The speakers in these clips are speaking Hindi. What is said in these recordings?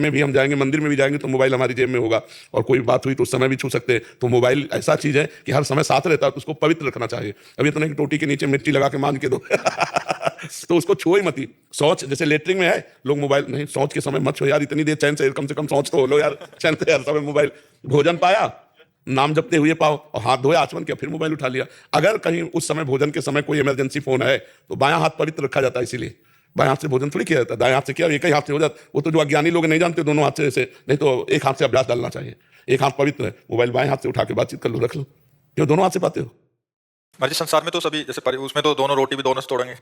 में भी हम जाएंगे, मंदिर में भी जाएंगे तो मोबाइल हमारी जेब में होगा, और कोई बात हुई तो उस समय भी छू सकते हैं। तो मोबाइल ऐसा चीज़ है कि हर समय साथ रहता है, तो उसको पवित्र रखना चाहिए। अब इतना कि टोटी के नीचे मिट्टी लगा के मान के दो तो उसको छुओ ही मत ही। शौच जैसे लेटरिन में है, लोग मोबाइल नहीं, शौच के समय मत छो यार, इतनी देर चैन से कम शौच तो हो लो यार, चैन से हर समय मोबाइल। भोजन पाया, नाम जपते हुए पाओ, और हाथ धोया, आचमन किया, फिर मोबाइल उठा लिया। अगर कहीं उस समय भोजन के समय कोई इमरजेंसी फोन है तो बायां हाथ पवित्र रखा जाता है, इसीलिए बाएं हाथ से भोजन थोड़ी किया जाता है, दाएं हाथ से किया, एक ही हाथ से हो जाता। वो तो जो अज्ञानी लोग नहीं जानते, दोनों हाथ से ऐसे, नहीं तो एक हाथ से अभ्यास डालना चाहिए। एक हाथ पवित्र है, मोबाइल बाएं हाथ से उठा के बातचीत कर लो, रख लो। क्यों दोनों हाथ से पाते हो? महाराज जी संसार में तो सभी जैसे उसमें तो दोनों रोटी भी दोनों से तोड़ेंगे।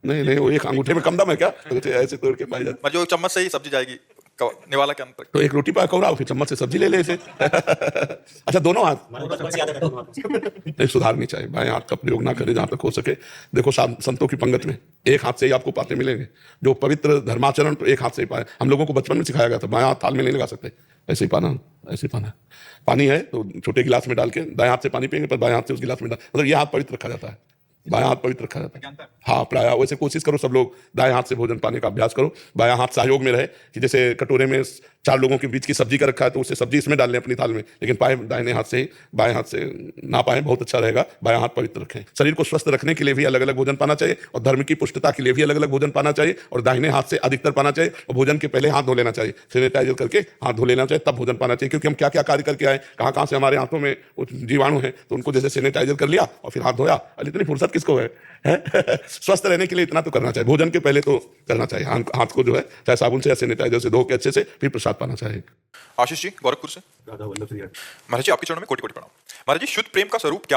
नहीं नहीं, वो एक अंगूठे में कम दम है क्या? ऐसे तोड़ के पाई जाती। महाराज जो चम्मच से ही सब्जी जाएगी निवाला के अंदर। तो एक रोटी पाया कौराओ, फिर चम्मच से सब्जी ले ले इसे अच्छा, दोनों हाथ नहीं, सुधारनी चाहिए। बाएं हाथ का प्रयोग ना करें जहां तक हो सके। देखो संतों की पंगत में एक हाथ से ही आपको पाते मिलेंगे, जो पवित्र धर्माचरण तो एक हाथ से ही पाए। हम लोगों को बचपन में सिखाया गया था, बाएं हाथ थाल में नहीं लगा सकते, ऐसे ही पाना, ऐसे ही पाना। पानी है तो छोटे गिलास में डाल के दाएं हाथ से पानी पियेंगे, पर बाएं हाथ से उस गिलास में डाल, मतलब ये हाथ पवित्र रखा जाता है, बायां हाथ पवित्र रखा जाता है। हाँ, प्राय वैसे कोशिश करो सब लोग दाएं हाथ से भोजन पाने का अभ्यास करो। बायां हाथ सहयोग में रहे, कि जैसे कटोरे में 4 लोगों के बीच की सब्जी का रखा है तो उससे सब्जी इसमें डाल लें अपनी थाल में, लेकिन पाए दाहिने हाथ से ही, बाएं हाथ से ना पाए, बहुत अच्छा रहेगा। बायां हाथ पवित्र रखें। शरीर को स्वस्थ रखने के लिए भी अलग अलग भोजन पाना चाहिए, और धर्म की पुष्टता के लिए भी अलग अलग भोजन पाना चाहिए, और दाहिने हाथ से अधिकतर पाना चाहिए। और भोजन के पहले हाथ धो लेना चाहिए, सैनिटाइजर करके हाथ धो लेना चाहिए, तब भोजन पाना चाहिए। क्योंकि हम क्या क्या कार्य करके आए, कहाँ कहाँ से हमारे हाथों में जीवाणु है, तो उनको जैसे सैनिटाइजर कर लिया और फिर हाथ धोया। इतनी फुर्सत किसको है? स्वस्थ रहने के लिए इतना तो करना चाहिए, भोजन के पहले तो करना चाहिए। हाथ को जो है चाहे साबुन से या सैनिटाइजर से धो के अच्छे से फिर प्रसाद पाना चाहिए। आशीष जी गोरखपुर से। महाराज जी आपके चरणों में कोटि कोटि प्रणाम। महाराज जी शुद्ध प्रेम का स्वरूप क्या